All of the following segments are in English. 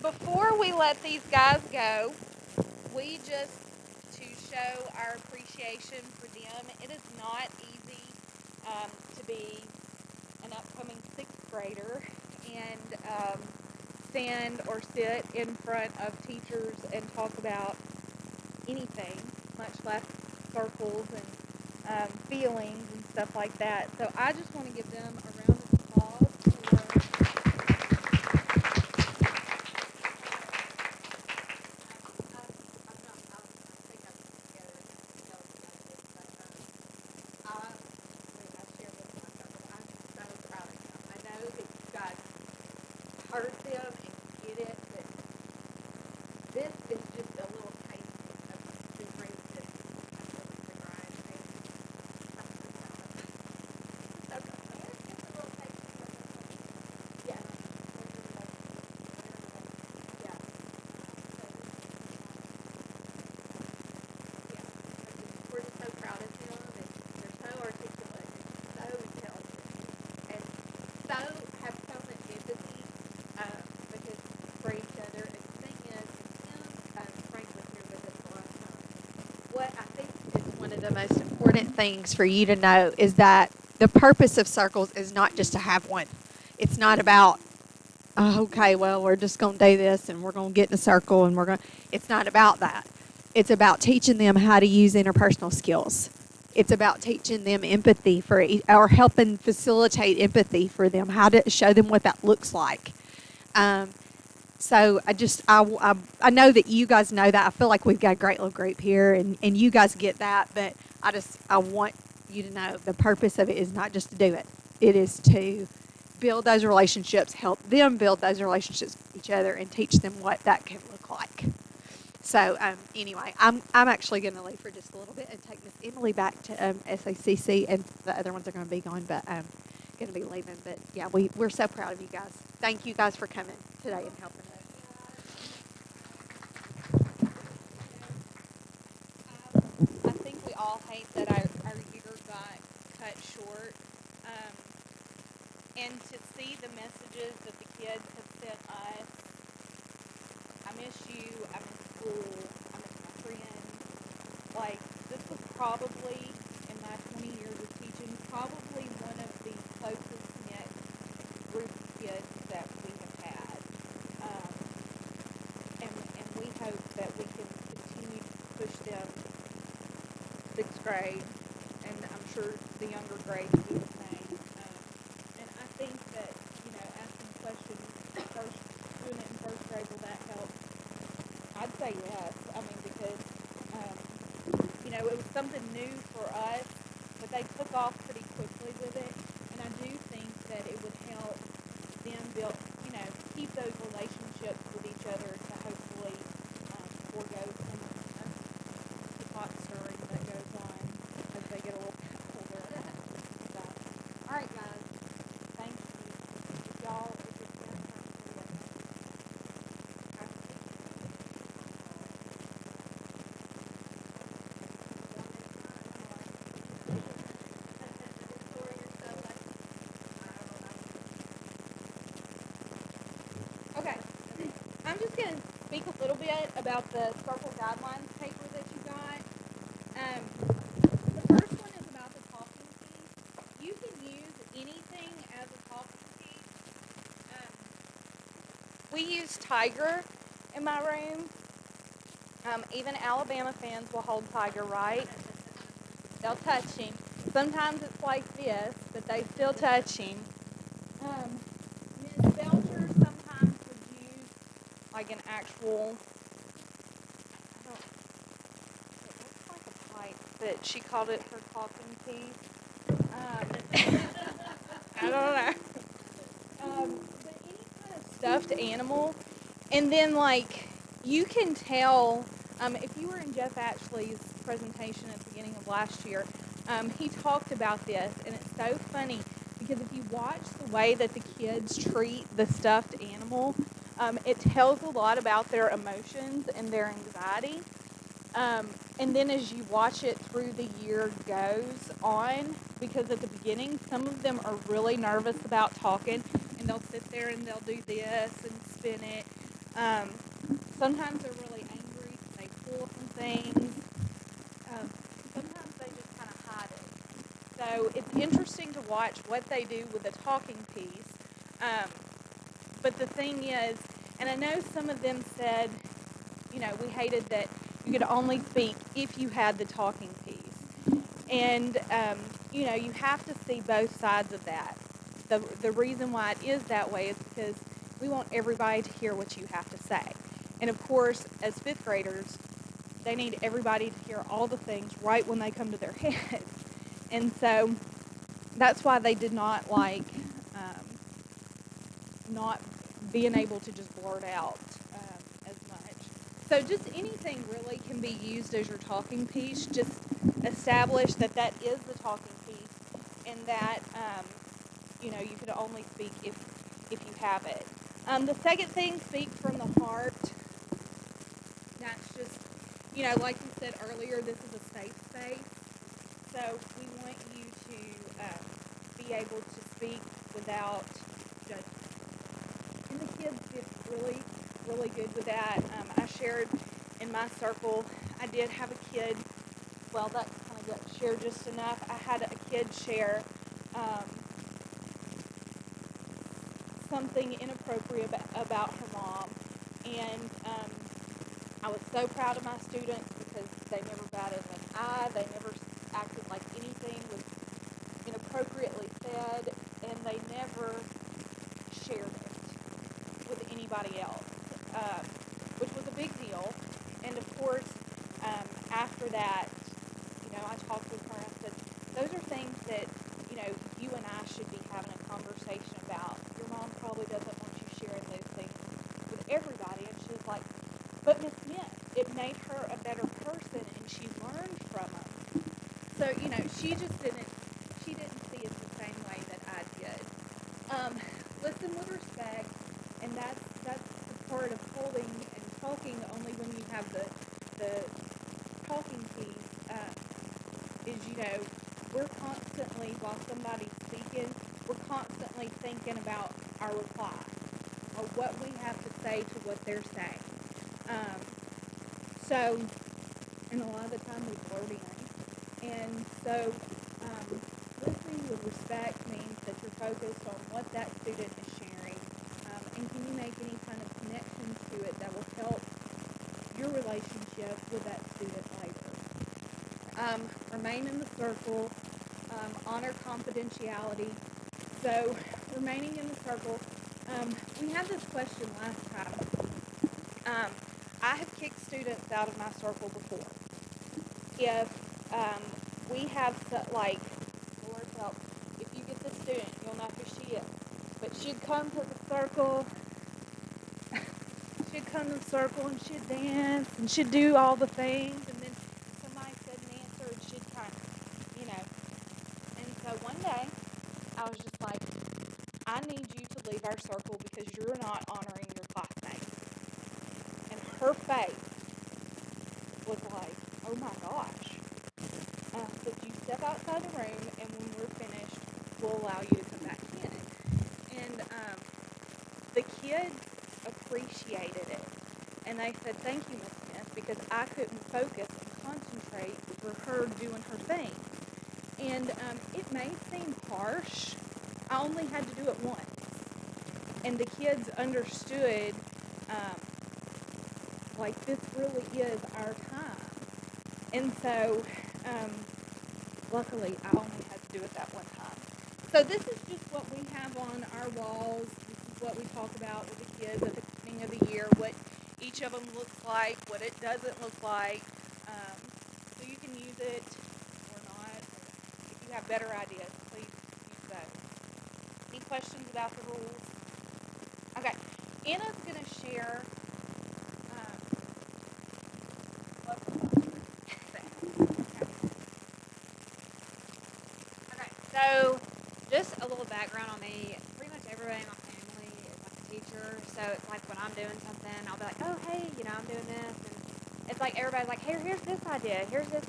Before we let these guys go, we just to show our appreciation for them. It is not easy to be an upcoming sixth grader and stand or sit in front of teachers and talk about anything, much less circles and feelings and stuff like that. So I just want to give them a round of applause for. Heard them and get it, but this is just a little taste of the dreams that the grind and yeah, yeah, yeah. We're just so proud of them, and they're so articulate and so intelligent, and so have so much empathy because for each other. And the thing is, Tim, Frank was here with us the last time. What I think is one of the most important things for you to know is that the purpose of circles is not just to have one. It's not about, oh, okay, well, we're just going to do this and we're going to get in a circle and we're going to. It's not about that. It's about teaching them how to use interpersonal skills. It's about teaching them empathy or helping facilitate empathy for them, how to show them what that looks like. Um, so I know that you guys know that. I feel like we've got a great little group here, and you guys get that. But I want you to know the purpose of it is not just to do it. It is to build those relationships, help them build those relationships with each other, and teach them what that can look like. So anyway, I'm actually going to leave for just a little bit and take Miss Emily back to SACC, and the other ones are going to be gone, but going to be leaving. But yeah, we're so proud of you guys. Thank you guys for coming today and helping us. I think we all hate that our year got cut short. Um, and to see the messages that the kids have sent us, I miss you, I miss school, I miss my friends. Like, this was probably, in my 20 years of teaching, probably one of the closest knit group of kids that we have had. Um, and we hope that we can continue to push them sixth grade, and I'm sure the younger grades do the same. And I think that, asking questions, first, doing it in first grade, will that help? I'd say yes. I mean, because, it was something new for us, but they took off pretty quickly with it. And I do think that it would help them build, keep those relationships with each other to hopefully forego some of the pot stirring that goes on as they get a little bit older. So, all right, guys. Thank you. If y'all, if it's been a time for you, okay. I'm just going to speak a little bit about the Circle Guidelines paper that you got. The first one is about the talking piece. You can use anything as a talking piece. We use Tiger in my room. Even Alabama fans will hold Tiger, right? They'll touch him. Sometimes it's like this, but they still touch him. Ms. Belcher sometimes would use like an actual, it looks like a pipe, but she called it her talking piece. I don't know. But any kind of stuffed animal. And then, like, you can tell, if you were in Jeff Ashley's presentation at the beginning of last year, he talked about this, and it's so funny because if you watch the way that the kids treat the stuffed animal, it tells a lot about their emotions and their anxiety. And then as you watch it through the year goes on, because at the beginning, some of them are really nervous about talking, and they'll sit there and they'll do this and spin it. Um, Sometimes they're really angry, they pull some things. Um, Sometimes they just kind of hide it. So it's interesting to watch what they do with the talking piece. Um, but the thing is, and I know some of them said, we hated that you could only speak if you had the talking piece. And, you have to see both sides of that. The reason why it is that way is because we want everybody to hear what you have to say. And of course, as fifth graders, they need everybody to hear all the things right when they come to their heads. And so that's why they did not like not being able to just blurt out as much. So just anything really can be used as your talking piece. Just establish that that is the talking piece, and that you could only speak if you have it. The second thing, speak from the heart. That's just like we said earlier, this is a safe space. So we want you to be able to speak without judgment. And the kids did really, really good with that. I shared in my circle, I did have a kid, well, that kind of got shared just enough. I had a kid share something inappropriate about her mom. And I was so proud of my students because they never batted an eye. They never acted like anything was inappropriately said, and they never shared it with anybody else, which was a big deal. And of course, after that, I talked with her. I said, those are things that, you and I should be having a conversation about. Your mom probably doesn't want you sharing those things with everybody. And she was like, but Miss Smith, it made her a better person, and she learned from them. So, she didn't see it the same way that I did. Listen with respect, and that's the part of holding and talking only when you have the talking piece, is, we're constantly, while somebody's speaking, we're constantly thinking about our reply, or what we have to say to what they're saying. And a lot of the time we blurt in. And so, listening with respect means that you're focused on what that student is sharing, and can you make any kind of connections to it that will help your relationship with that student later. Remain in the circle, honor confidentiality. So, remaining in the circle, we had this question last time. I have kicked students out of my circle before. If we have, Lord help, if you get the student, you'll know who she is. But she'd come to the circle, and she'd dance, and she'd do all the things, and then somebody said an answer, and she'd kind of. And so one day, I was just like, I need you to leave our circle because you're not honoring your classmates. And her face was like, oh my gosh. So you step outside the room, and when we're finished, we'll allow you to come back in. And the kids appreciated it. And they said, thank you, Miss Smith, because I couldn't focus and concentrate for her doing her thing. And it may seem harsh. I only had to do it once. And the kids understood, this really is our time. And so, luckily, I only had to do it that one time. So this is just what we have on our walls. This is what we talk about with the kids at the beginning of the year, what each of them looks like, what it doesn't look like. So you can use it or not. If you have better ideas, please use those. Any questions about the rules? Okay, Anna's going to share. Okay, so just a little background on me. Pretty much everybody in my family is like a teacher, so it's like when I'm doing something, I'll be like, oh, hey, I'm doing this, and it's like everybody's like, hey, here's this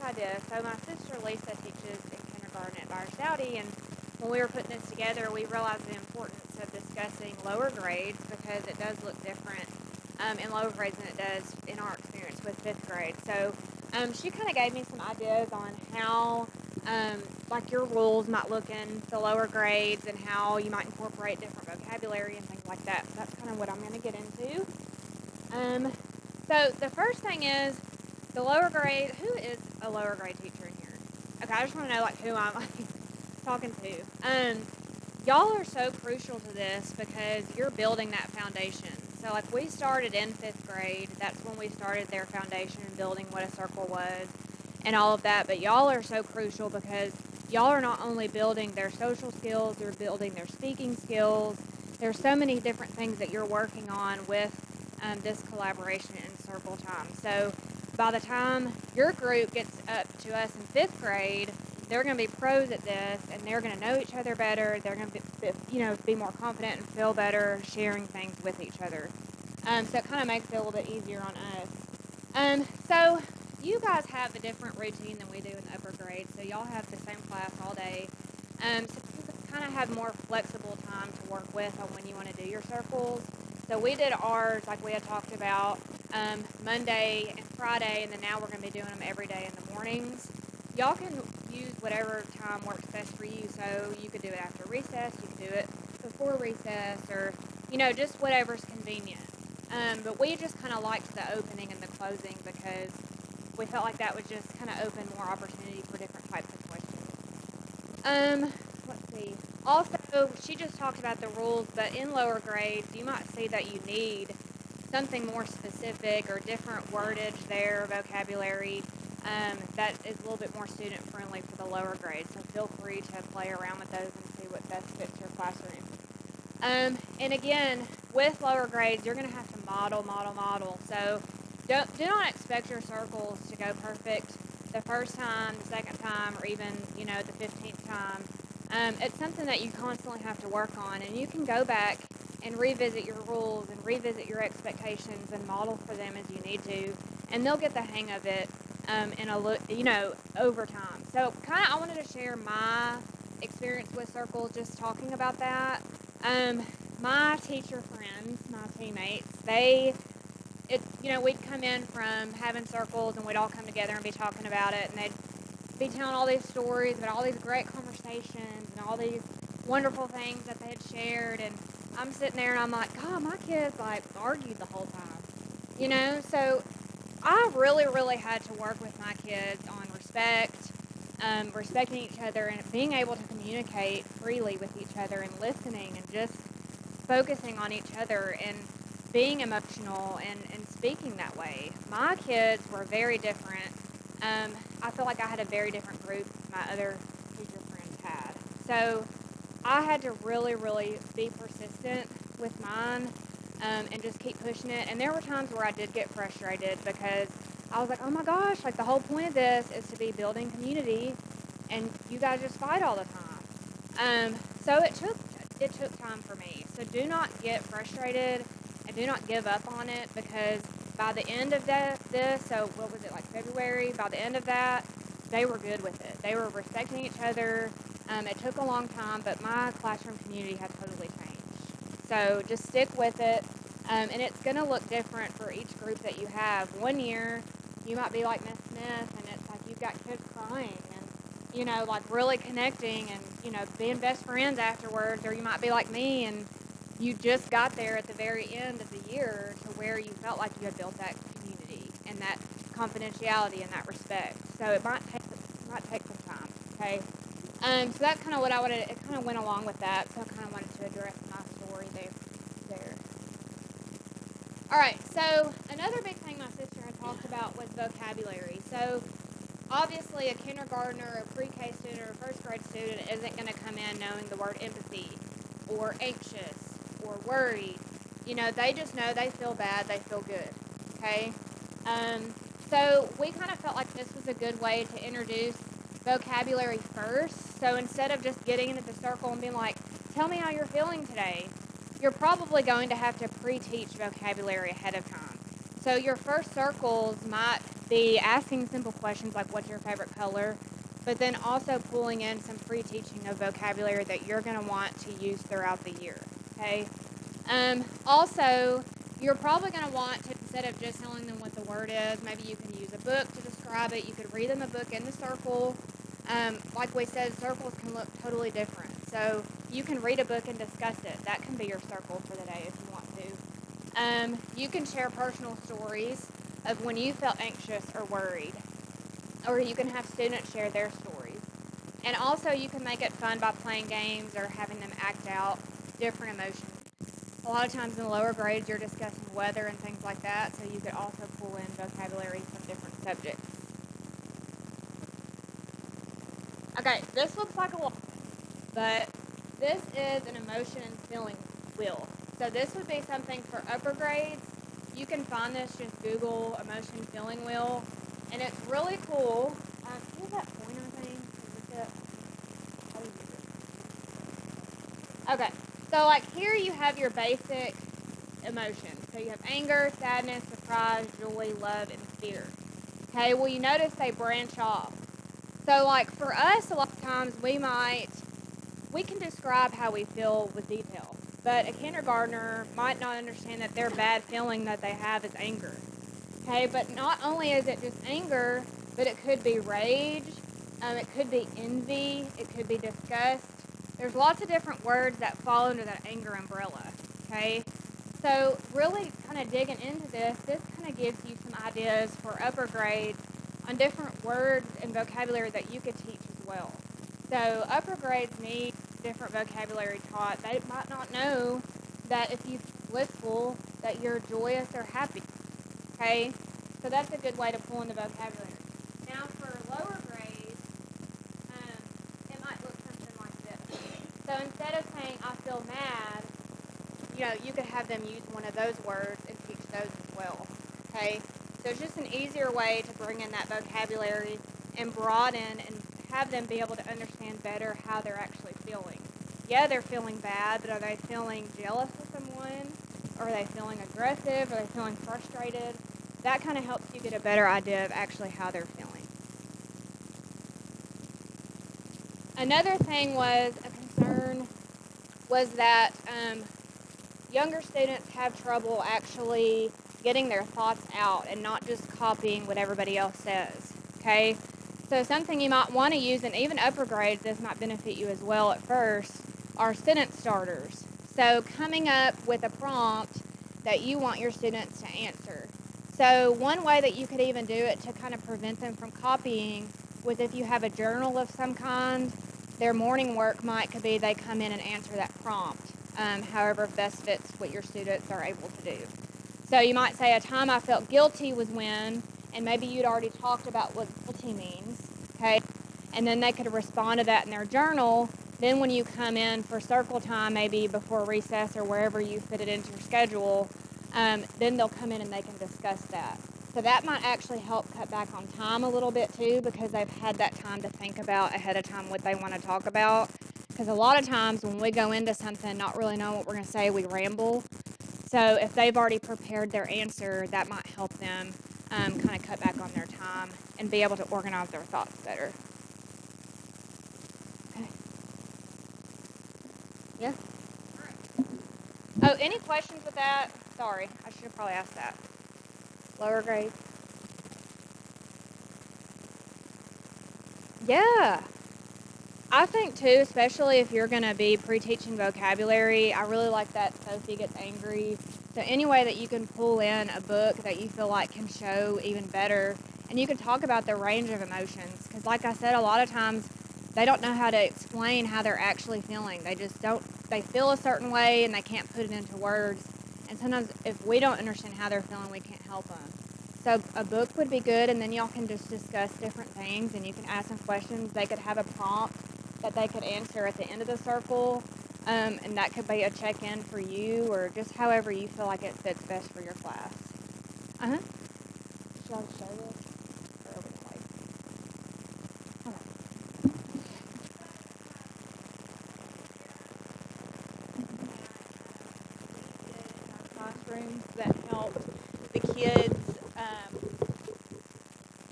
idea. So my sister Lisa teaches in kindergarten at Byers Dowdy, and when we were putting this together, we realized the importance of discussing lower grades because it does look different in lower grades than it does in our experience with 5th grade. So she kind of gave me some ideas on how like your rules might look in the lower grades and how you might incorporate different vocabulary and things like that. So that's kind of what I'm going to get into. So the first thing is the lower grade. Who is a lower grade teacher in here? Okay, I just want to know like who I'm like, talking to. Y'all are so crucial to this because you're building that foundation. So like we started in 5th grade. That's when we started their foundation and building what a circle was and all of that. But y'all are so crucial because y'all are not only building their social skills, you're building their speaking skills. There's so many different things that you're working on with this collaboration in circle time. So by the time your group gets up to us in 5th grade, they're going to be pros at this, and they're going to know each other better. They're going to be more confident and feel better sharing things with each other. So it kind of makes it a little bit easier on us. So you guys have a different routine than we do in the upper grade. So y'all have the same class all day. So you kind of have more flexible time to work with on when you want to do your circles. So we did ours, like we had talked about, Monday and Friday, and then now we're going to be doing them every day in the mornings. Y'all can use whatever time works best for you. So you could do it after recess, you could do it before recess, or, just whatever's convenient. But we just kind of liked the opening and the closing because we felt like that would just kind of open more opportunity for different types of questions. Let's see. Also, she just talked about the rules, but in lower grades, you might see that you need something more specific or different wordage there, vocabulary, that is a little bit more student friendly for the lower grades. So feel free to play around with those and see what best fits your classroom. And again, with lower grades, you're going to have to model. So do not expect your circles to go perfect the first time, the second time, or even, the 15th time. It's something that you constantly have to work on, and you can go back and revisit your rules and revisit your expectations and model for them as you need to, and they'll get the hang of it over time. So I wanted to share my experience with circles, just talking about that. My teacher friends, my teammates, we'd come in from having circles and we'd all come together and be talking about it, and they'd be telling all these stories about all these great conversations and all these wonderful things that they had shared, and I'm sitting there and I'm like, God, my kids argued the whole time, so I really, really had to work with my kids on respect, respecting each other and being able to communicate freely with each other and listening and just focusing on each other and being emotional and speaking that way. My kids were very different. I feel like I had a very different group my other teacher friends had. So I had to really, really be persistent with mine and just keep pushing it. And there were times where I did get frustrated because I was like, oh my gosh, the whole point of this is to be building community, and you guys just fight all the time. So it took time for me. So do not get frustrated and do not give up on it, because by the end of this, so what was it, February, by the end of that, they were good with it. They were respecting each other. It took a long time, but my classroom community has totally changed. So just stick with it, and it's going to look different for each group that you have. One year, you might be like Miss Smith, and it's like you've got kids crying and, really connecting and, being best friends afterwards. Or you might be like me, and you just got there at the very end of the year to where you felt like you had built that community and that confidentiality and that respect. So it might take some time, okay? So that's kind of what I wanted. It kind of went along with that, so I kind of wanted to address my story there. All right, so another big thing my sister had talked about was vocabulary. So obviously a kindergartner, a pre-K student, or a first grade student isn't going to come in knowing the word empathy or anxious or worried. They just know they feel bad, they feel good, okay? So we kind of felt like this was a good way to introduce vocabulary first. So instead of just getting into the circle and being like, tell me how you're feeling today, you're probably going to have to pre-teach vocabulary ahead of time. So your first circles might be asking simple questions like, what's your favorite color? But then also pulling in some pre-teaching of vocabulary that you're going to want to use throughout the year, okay? Also, you're probably going to want to, instead of just telling them what the word is, maybe you can use a book to describe it. You could read them a book in the circle. Like we said, circles can look totally different. So you can read a book and discuss it. That can be your circle for the day if you want to. You can share personal stories of when you felt anxious or worried. Or you can have students share their stories. And also you can make it fun by playing games or having them act out different emotions. A lot of times in the lower grades you're discussing weather and things like that, so you could also pull in vocabulary from different subjects. Okay, this looks like a lot, but this is an emotion and feeling wheel. So this would be something for upper grades. You can find this, just Google emotion feeling wheel, and it's really cool. Use that pointer thing. Okay, so like here you have your basic emotions. So you have anger, sadness, surprise, joy, love, and fear. Okay, well you notice they branch off. So like for us, a lot of times we can describe how we feel with detail, but a kindergartner might not understand that their bad feeling that they have is anger. Okay, but not only is it just anger, but it could be rage, it could be envy, it could be disgust. There's lots of different words that fall under that anger umbrella. Okay, so really kind of digging into this kind of gives you some ideas for upper grades on different words and vocabulary that you could teach as well. So upper grades need different vocabulary taught. They might not know that if you feel blissful, that you're joyous or happy. Okay, so that's a good way to pull in the vocabulary. Now for lower grades, it might look something like this. So instead of saying I feel mad, you could have them use one of those words and teach those as well. Okay, so it's just an easier way to bring in that vocabulary and broaden and have them be able to understand better how they're actually feeling. Yeah, they're feeling bad, but are they feeling jealous of someone? Or are they feeling aggressive? Are they feeling frustrated? That kind of helps you get a better idea of actually how they're feeling. Another thing was a concern was that younger students have trouble actually getting their thoughts out and not just copying what everybody else says. Okay? So something you might want to use, and even upper grades, this might benefit you as well at first, are sentence starters. So coming up with a prompt that you want your students to answer. So one way that you could even do it to kind of prevent them from copying was if you have a journal of some kind, their morning work could be they come in and answer that prompt, however best fits what your students are able to do. So you might say a time I felt guilty was when, and maybe you'd already talked about what guilty means, okay? And then they could respond to that in their journal. Then when you come in for circle time, maybe before recess or wherever you fit it into your schedule, then they'll come in and they can discuss that. So that might actually help cut back on time a little bit too, because they've had that time to think about ahead of time what they want to talk about. Because a lot of times when we go into something not really knowing what we're going to say, we ramble. So if they've already prepared their answer, that might help them kind of cut back on their time and be able to organize their thoughts better. Okay. Yeah? All right. Oh, any questions with that? Sorry, I should have probably asked that. Lower grade? Yeah. I think too, especially if you're going to be pre-teaching vocabulary, I really like that Sophie gets angry. So any way that you can pull in a book that you feel like can show even better, and you can talk about the range of emotions, because like I said, a lot of times they don't know how to explain how they're actually feeling. They feel a certain way and they can't put it into words. And sometimes if we don't understand how they're feeling, we can't help them. So a book would be good, and then y'all can just discuss different things, and you can ask them questions. They could have a prompt that they could answer at the end of the circle, and that could be a check-in for you, or just however you feel like it fits best for your class. Uh-huh. Should I show this? Or are we gonna wait? Classrooms that help the kids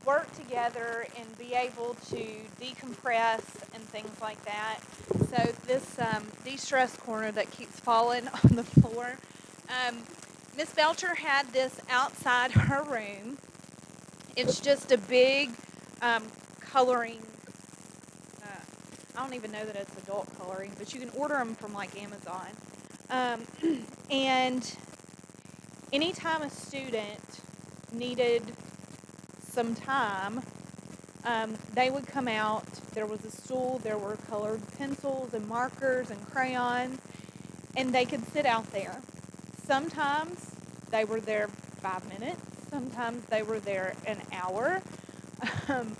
work together and be able to decompress and things like that. So this de-stress corner that keeps falling on the floor, Miss Belcher had this outside her room. It's just a big coloring. Uh, I don't even know that it's adult coloring, but you can order them from like Amazon. Um, and anytime a student needed some time, they would come out. There was a stool, there were colored pencils and markers and crayons, and they could sit out there. Sometimes they were there 5 minutes, sometimes they were there an hour. Um,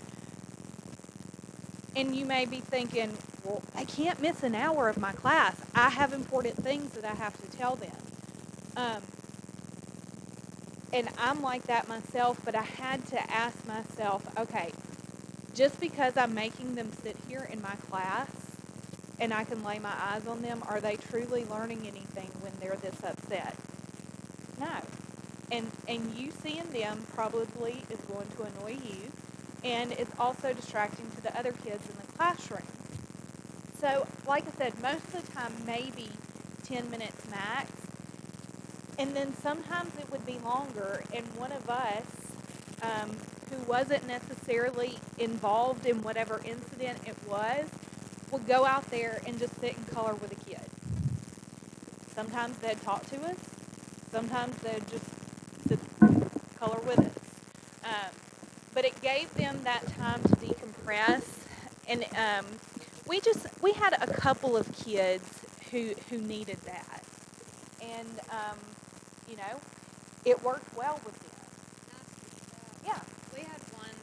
and you may be thinking, well, I can't miss an hour of my class. I have important things that I have to tell them. Um, and I'm like that myself, but I had to ask myself, okay, just because I'm making them sit here in my class and I can lay my eyes on them, are they truly learning anything when they're this upset? No. And you seeing them probably is going to annoy you, and it's also distracting to the other kids in the classroom. So, like I said, most of the time, maybe 10 minutes max. And then sometimes it would be longer, and one of us, um, who wasn't necessarily involved in whatever incident it was, would go out there and just sit and color with a kid. Sometimes they'd talk to us. Sometimes they'd just sit, color with us. Um, but it gave them that time to decompress, and we had a couple of kids who needed that, and you know, it worked well with them. Yeah. We had one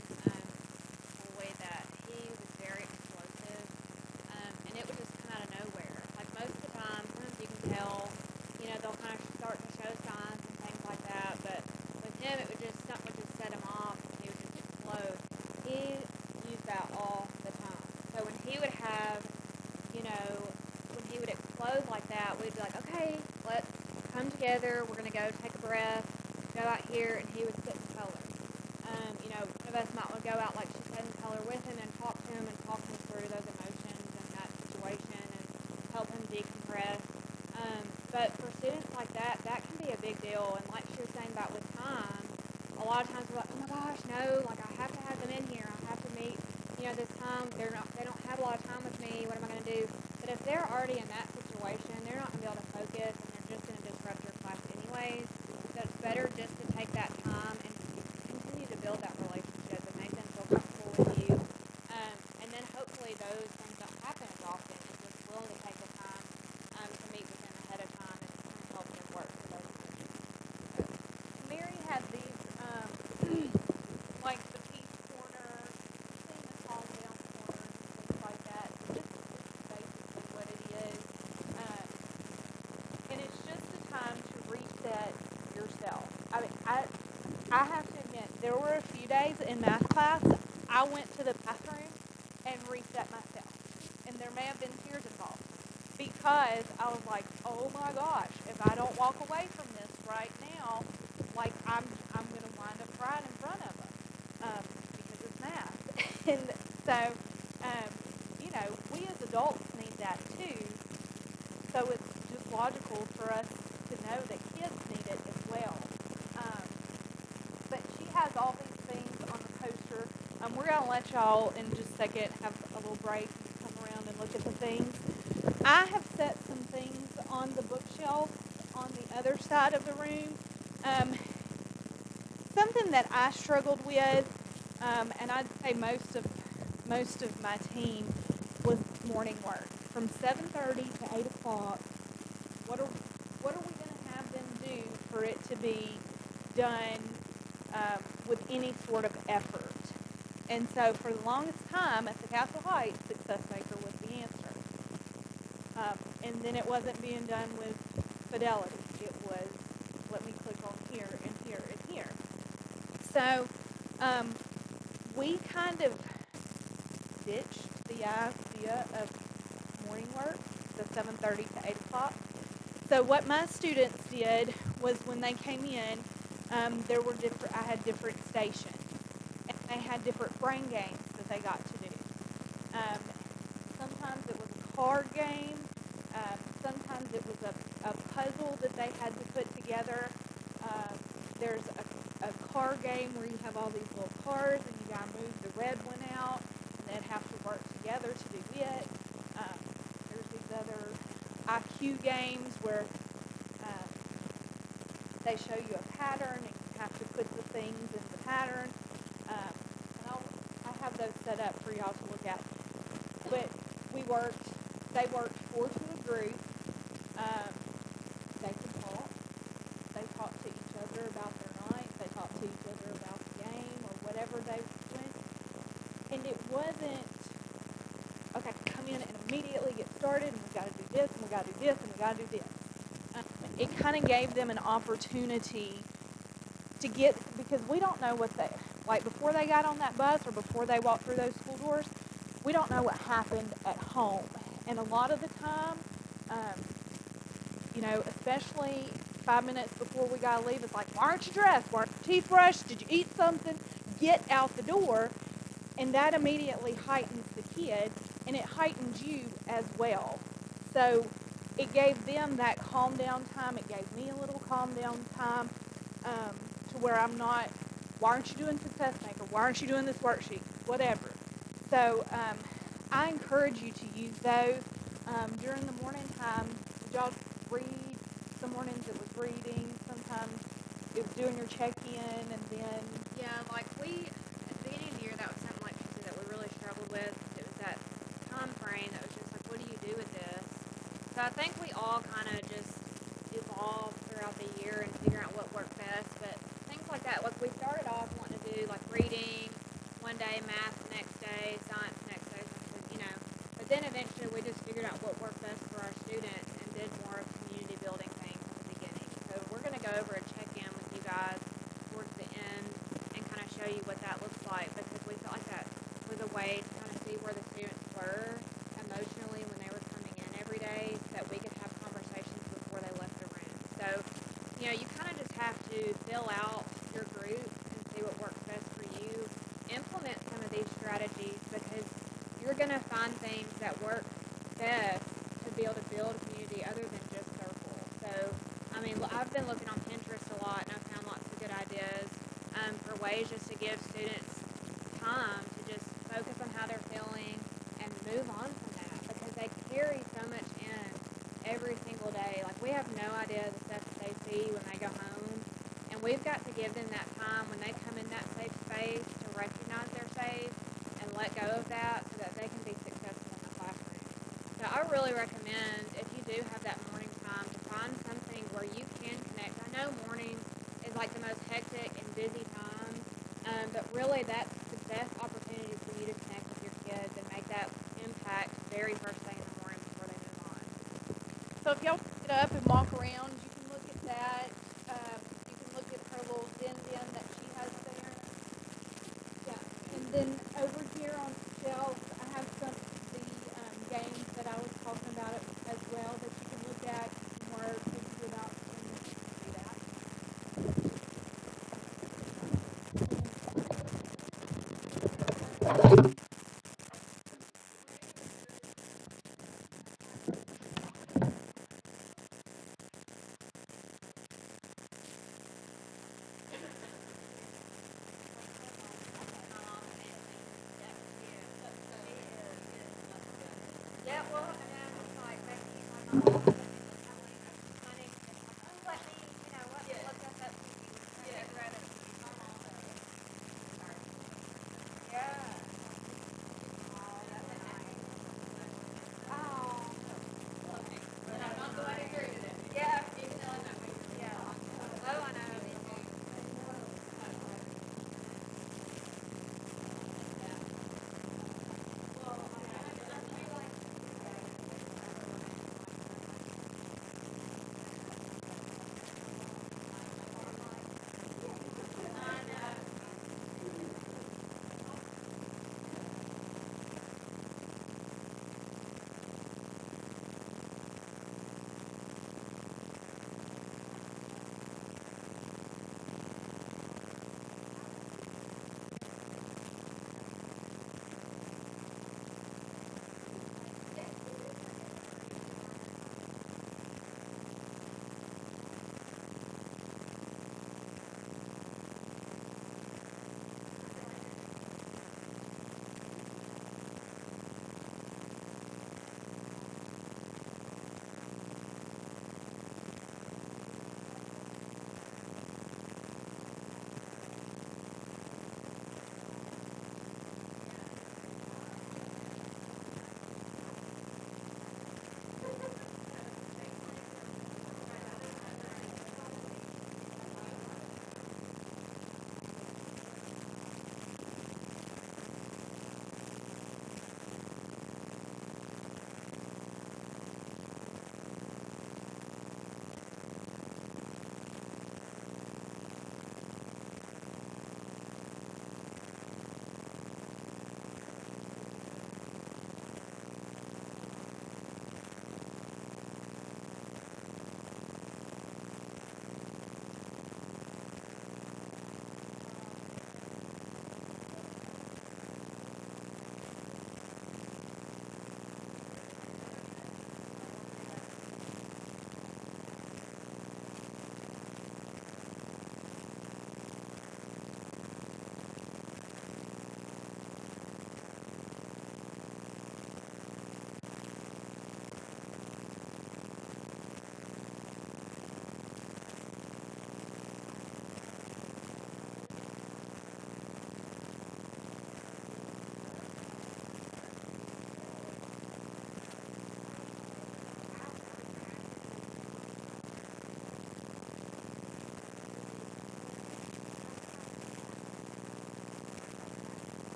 boy that he was very explosive, and it would just come out of nowhere. Like most of the time, sometimes you can tell, they'll kind of start to show signs and things like that. But with him, it would just something would just set him off, and he would just explode. He used that all the time. So when he would have, when he would explode like that, we'd be like, okay, let's come together. We're gonna go take a breath, go out here, and he would sit and color. One of us might go out, like she said, and color with him and talk to him and talk him through those emotions and that situation and help him decompress. But for students like that, that can be a big deal. And like she was saying about with time, a lot of times we're like, oh my gosh, no, like I have to have them in here. I have to meet, this time. They don't have a lot of time with me. What am I going to do? But if they're already in that situation, they're not going to be able to focus and they're just going to disrupt your class anyways. So it's better just to take that time and continue to build that relationship and make them feel comfortable with you. And then hopefully those things don't happen as often. You're just willing to take the time to meet with them ahead of time and help them work for those things. Mary had these, like the peace corner, clean the calm down corner, things like that. This is basically what it is. And it's just a time to reset yourself. I mean, I have to admit, there were a few days in math class, I went to the bathroom and reset myself. And there may have been tears involved. Because I was like, oh my gosh, if I don't walk away from this right now, like I'm gonna wind up crying in front of them, because it's math. And so, we as adults need that too. So it's just logical for us to know that kids need it as well. Um, but she has all these things on the poster. We're gonna let y'all in just a second have a little break and come around and look at the things. I have set some things on the bookshelf on the other side of the room. Um, Something that I struggled with, and I'd say most of my team, was morning work from 7:30 to 8 o'clock. What are we going to have them do for it to be done with any sort of effort? And so for the longest time at the Castle Heights, Success Maker was the answer. And then it wasn't being done with Fidelity. It was, let me click on here and here and here. So we kind of ditched the idea of morning work, the 7:30 to 8 o'clock. So what my students did was when they came in, there were I had different stations, and they had different brain games that they got to do. Um, Sometimes it was a card game. Sometimes it was a puzzle that they had to put together. there's a car game where you have all these little cars and you gotta move the red one out and then have to work together to do it. There's these other IQ games where um, they show you a pattern and you have to put the things in the pattern. And I have those set up for y'all to look at. But they worked 4 to a group. They could talk. They talked to each other about their night. They talked to each other about the game or whatever they were doing. And it wasn't, okay, come in and immediately get started and we got to do this and we got to do this and we got to do this. It kind of gave them an opportunity to get, because we don't know what they, like before they got on that bus or before they walked through those school doors, we don't know what happened at home. And a lot of the time, especially 5 minutes before we got to leave, it's like, why aren't you dressed? Why aren't your teeth brushed? Did you eat something? Get out the door. And that immediately heightens the kid, and it heightens you as well. So it gave them that calm down time. It gave me a little calm down time to where I'm not, why aren't you doing success maker? Why aren't you doing this worksheet? Whatever. So I encourage you to use those during the morning time. Did y'all read? Some mornings it was reading. Sometimes it was doing your check-in, and then Yeah, like at the beginning of the year, that was something like she said that we really struggled with. It was that time frame that was just like, what do you do with this? So I think we all kind of just evolved throughout the year and figuring out what worked best. But things like that, like we started off wanting to do like reading one day, math the next day, science the next day, But then eventually we just figured out what worked best for our students and did more community building things in the beginning. So we're going to go over and check in with you guys towards the end and kind of show you what that looks like, because we felt like that was a way to kind of see where the students were emotionally when they were coming in every day, so that we could have conversations before they left the room. So, you kind of just have to fill out your group and see what works best for you. Implement some of these strategies, because you're going to find things that work best to be able to build a community other than just circle. So, I've been looking on Pinterest a lot, and I've found lots of good ideas for ways just to give students time to just focus on how they're feeling and move on from that, because they carry so much in every single day. Like, we have no idea the stuff that they see when they go home, and we've got to give them that time when they come in that safe space to recognize they're safe and let go of that so that they can be successful in the classroom. So I really recommend, if you do have that morning time, to find something where you can connect. I know morning is like the most hectic and busy time, but really that's the best opportunity for you to connect with your kids and make that impact very first thing in the morning before they move on. so if y'all pick it up and walk around, you can look at that. You can look at her little din that she has there. Yeah, and then over here on the shelf, I have some of the games that I was talking about as well that you can look at more pictures about and do that.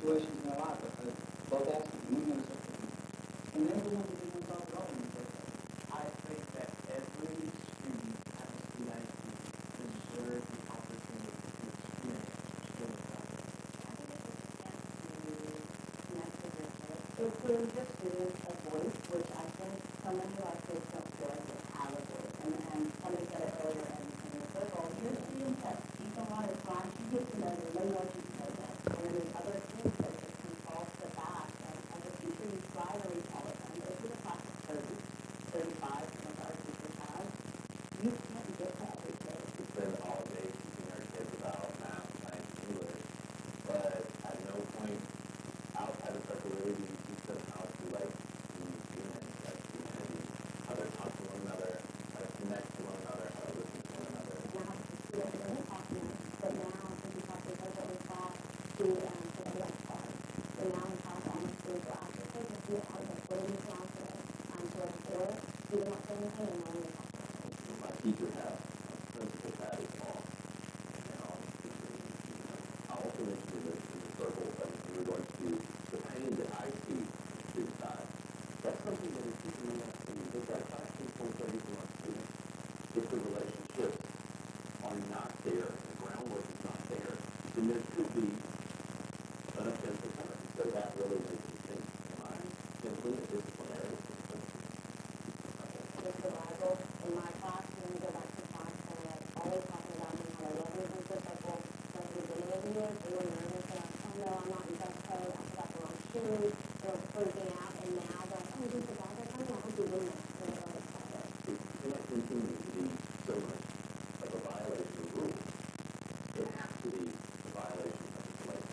situations in their life, both aspects, women and sex, and they're the ones that they don't talk at all in the first place. I think that every student has the right to deserve the opportunity to experience school life. I think it's a chance to connect with your kids. It gives the students a voice, which I think so many of our kids don't feel like they have a voice. And somebody said it earlier in the circle, you're students that speak a lot of times, you get to know them, they want you to know them. And then there's other kids that just can fall to the back. And as a teacher, you try to reach all of them. But if you're a class of 30, 35, some of our teachers have, you can't get to every kid. We spend all day teaching our kids about math, science, and English, but at no point outside of circularity do you teach them how to like be humans, like humanity, how to talk to one another, how to connect to one another, how to listen to one another. Now, we have to really talk to them, but now, since we talked to those that we thought, we said, yes, sorry. So now we have almost three glasses, so we do all the photos down to us, to our store, we don't say anything, and then we talk to them. My teachers have principals that as well. And all the teachers, I also mentioned this in the circle, but in regards to the pain that I see on the student side, that's something that a teacher may not see. They've got classrooms full of 31 students. If the relationships are not there, the groundwork is not there, then there could be an offense occurring. So that really makes me think, am I simply a disciplinary system? With survival, in my class, when we go back to class, always talking about me, how I love you, and stuff like, well, from the beginning of the year, they were nervous, they're like, oh no, I'm not in dress code, I forgot the wrong shoes, they were freaking out, and now they're like, oh, these are guys, like, oh no, I'll do this, and they're really excited. It can't continue to be so much of a violation of rules. It has to be a violation of the place.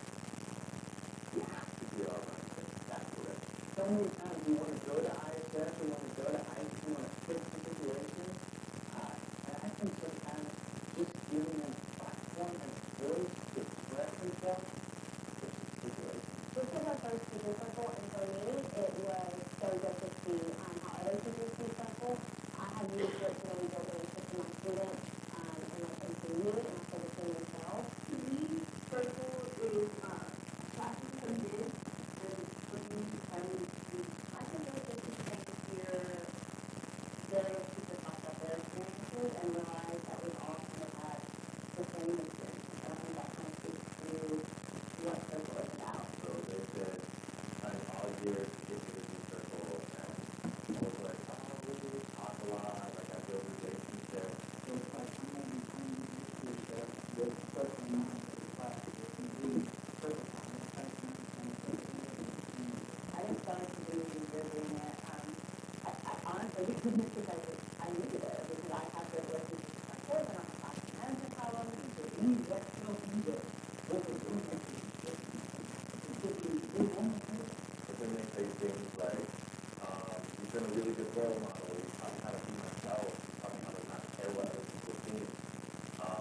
We have to get our mindset back correct. So many times we want to go to ISS, we want to go to ICE, we want to fix the situation. And I think sometimes just giving them a platform and voice to express themselves is a situation. This was our first teacher circle, and for me, it was so good to see how other teachers see circle. I have used it to really build relationships with my students, and like into me, and also the same themselves. To me, circle is classes come in and for me having to I think really interesting to hear various teachers talk about their experiences and realize that we've all kind of had the same experiences. I think that kind of speaks to what circle is about. So they said, I'm all year to get to the circle, and I was like, oh, we really talk a lot, like I build relationships. So it's like, I'm going to be trying to get yourself with circle mind of the class, with the circle time, and type in and I just started to do revisiting it. I honestly, because I needed it, because I have to listen to my course and I'm class management problems. that tells me that what we're doing is we want to do it. But then they say things like, you've been a really good role model, you taught me how to be myself, you taught me how to not care what other people think. I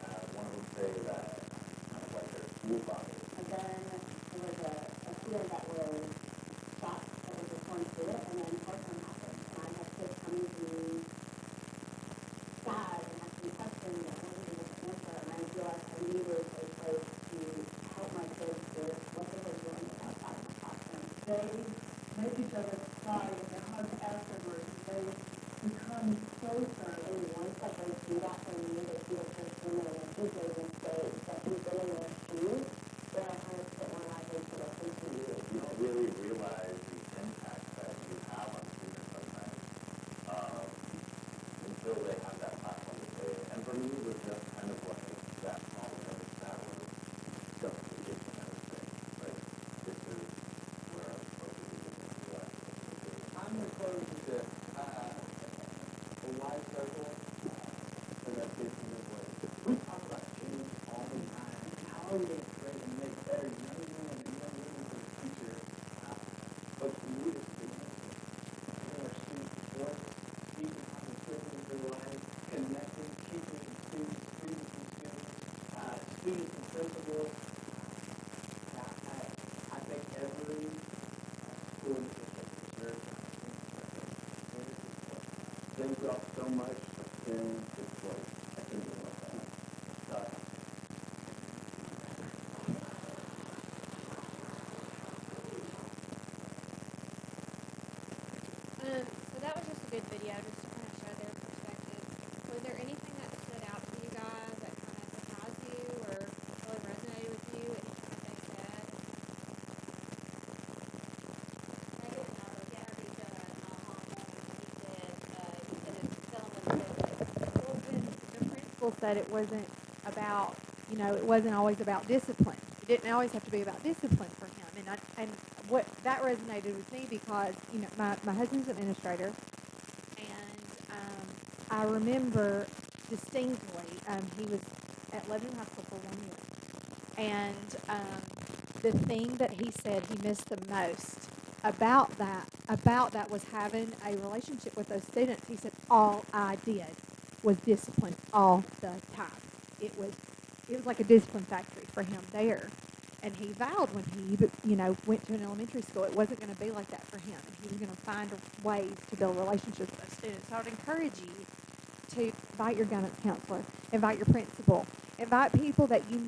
had one of them say that kind of like their school father. And then there was a student that was shot, that was a torn student, and then postpartum happened. And I had kids coming to me sad and asking questions that I wasn't able to answer. And I realized I needed a place to help my kids with what they were doing outside of my classroom. they make each other cry and they hug afterwards. They become closer. And once that they do that for me, they see the person and they appreciate and say that you've been in their shoes, then I kind of sit one of my kids to listen to you. You don't really realize the impact that you have on students sometimes until they have that platform to say it. And for me, it was just kind of like that moment that was justification, I would say. Like, this is where I'm supposed to be looking to realize. I'm going to close with this. The life circle, so that gets in this way. We talk about change all the time. How are we going to create and make better young men and young women for the future? But we as students, giving our students support, keeping positivity in their lives, connecting, keeping students and students, students and principals. I think every school district deserves an opportunity. Thank you all so much for sharing this voice. I think it was video just to kind of show their perspective. Was there anything that stood out to you guys that kind of surprised you or really resonated with you? Anything that they said? Well, then the principal said it wasn't about, it wasn't always about discipline. It didn't always have to be about discipline for him. And what that resonated with me because, my husband's an administrator, and I remember distinctly, he was at Lebanon High School for 1 year. And the thing that he said he missed the most about that was having a relationship with those students. He said, all I did was discipline all the time. It was like a discipline factory for him there. And he vowed when he, went to an elementary school, it wasn't going to be like that for him. He was going to find ways to build relationships with those students. So I would encourage you to invite your guidance counselor, invite your principal, invite people that need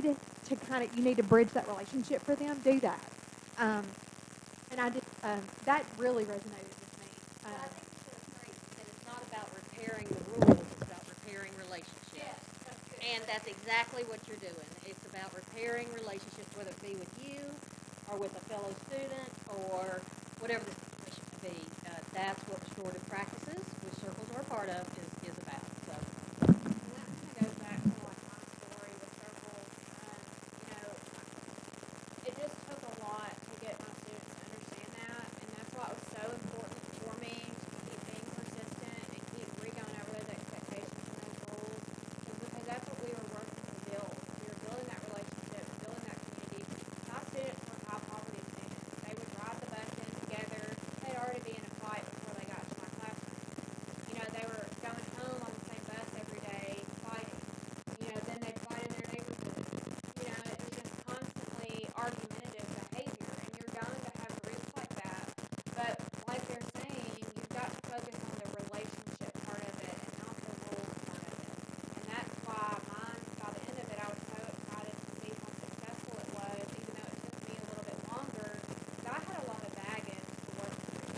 to you need to bridge that relationship for them. Do that. And I did, that really resonated with me. I think it's great that it's not about repairing the rules, it's about repairing relationships. And that's exactly what you're doing. It's about repairing relationships, whether it be with you or with a fellow student or whatever the situation could be. That's what restorative practices, which circles are a part of, is about. So. And that kind of goes back to like my story with circles. It just took a lot to get my students to understand that, and that's why it was so important for me to keep being persistent and keep re-going over those expectations and those rules, is because that's what we were working to build. We were building that relationship, building that community. My students were high poverty students. They would ride the bus in together. They'd already be in a fight before they got to my classroom. They were going home on the same bus every day, fighting. Then they'd fight in their neighborhood. It was just constantly argumentative behavior, and you're going to have groups like that. But like they're saying, you've got to focus on the relationship part of it and not the rules part of it. And that's why mine, by the end of it, I was so excited to see how successful it was, even though it took me a little bit longer. Because I had a lot of baggage to work through.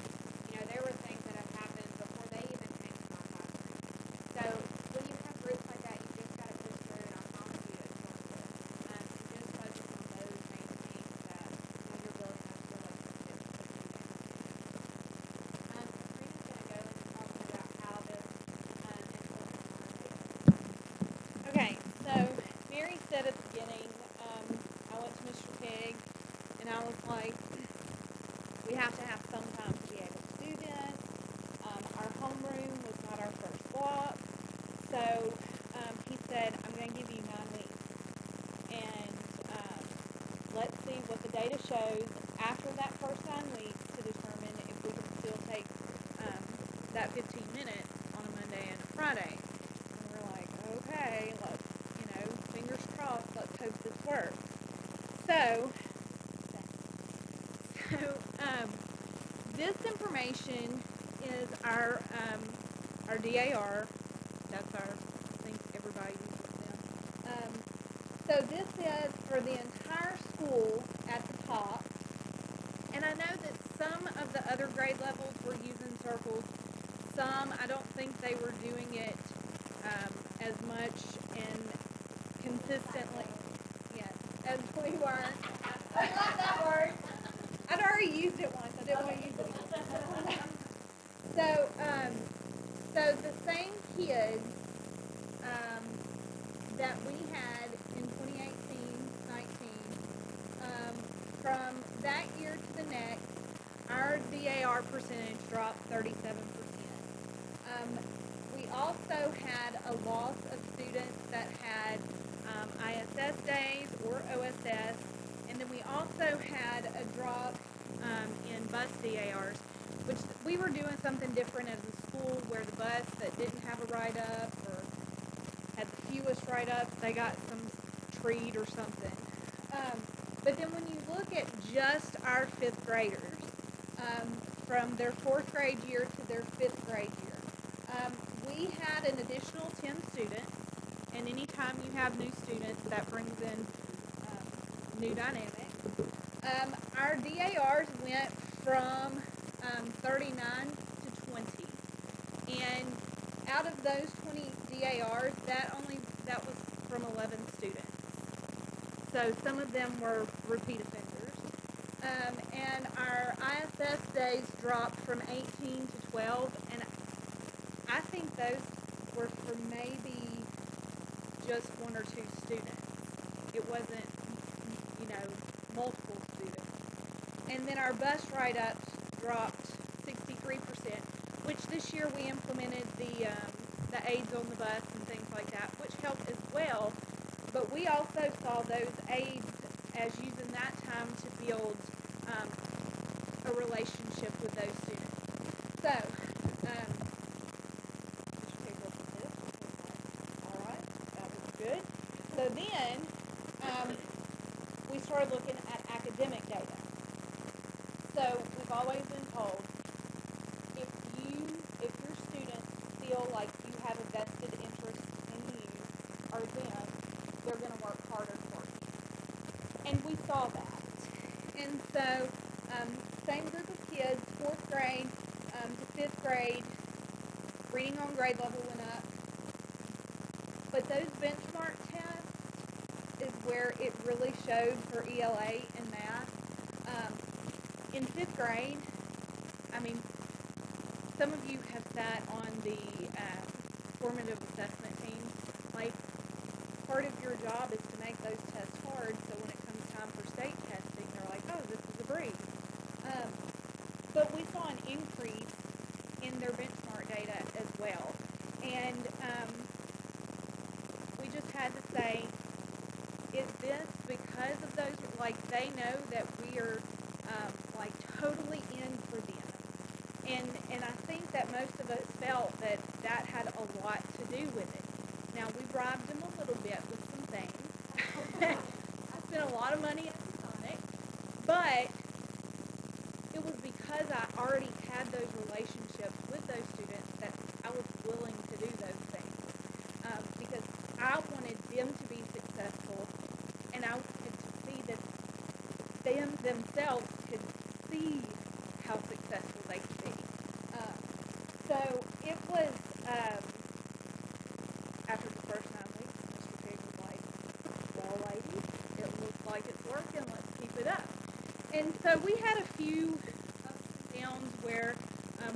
There were things that had happened before they even came to my classroom. So when you have groups like that, you just got to push through, and I promise you it's worth it. And just focus on those main things that you're building those relationships with your families. Karina's going to go into talking about how this influences our. Okay, so Mary said at the beginning, I went to Mr. Pig, and I was like, we have to have some time to be able to do this. Our homeroom was not our first block, so he said, I'm going to give you 9 weeks, and let's see what the data shows after that first 9 weeks to determine if we can still take that 15 minutes on a Monday and a Friday. And we're like, okay, let's, fingers crossed, let's hope this works. So this information is our DAR. That's our, I think everybody uses them. So this is for the entire school at the top. And I know that some of the other grade levels were using circles. Some, I don't think they were doing it as much and consistently. Yes, as we were. I love that word. I'd already used it once. I didn't want to use it again. So the same kids that we had in 2018-19, from that year to the next, our DAR percentage dropped 37%. We also had a loss of students that had ISS days or OSS, and then we also had a drop in bus DARs, which we were doing something different as a school where the bus that didn't have a write-up or had the fewest write-ups, they got some treat or something. But then when you look at just our 5th graders, from their 4th grade year to their 5th grade year, we had an additional 10 students, and anytime you have new students, that brings in new dynamics. Our DARs went from 39 to 20. And out of those 20 DARs, that was from 11 students. So some of them were repeat offenders. And our ISS days dropped from 18 to 12, and I think those were for maybe just one or two students. It wasn't, multiple students. And then our bus write-ups dropped 63%, which this year we implemented the aids on the bus and things like that, which helped as well. But we also saw those aids as using that time to build a relationship with those students. So, all right, that was good. So then we started looking at academic data. So we've always been told if your students feel like you have a vested interest in you or them, they're going to work harder for you. And we saw that. And so same group of kids, 4th grade to 5th grade, reading on grade level went up. But those benchmark tests is where it really showed for ELA and math. In 5th grade, some of you have sat on the formative assessment team. Like, part of your job is to make those tests hard, so when it comes time for state testing, they're like, oh, this is a breeze. But we saw an increase in their benchmark data as well. And we just had to say, is this because of those, like, they know that we are, totally in for them. And I think that most of us felt that that had a lot to do with it. Now, we bribed them a little bit with some things. I spent a lot of money at Sonic, but it was because I already had those relationships with those students that I was willing to do those things. Because I wanted them to be successful, and I wanted to see that them themselves could see how successful they could be. So it was, after the first 9 weeks, Mr. Pig was like, well, ladies, it looks like it's working, let's keep it up. And so we had a few ups and downs where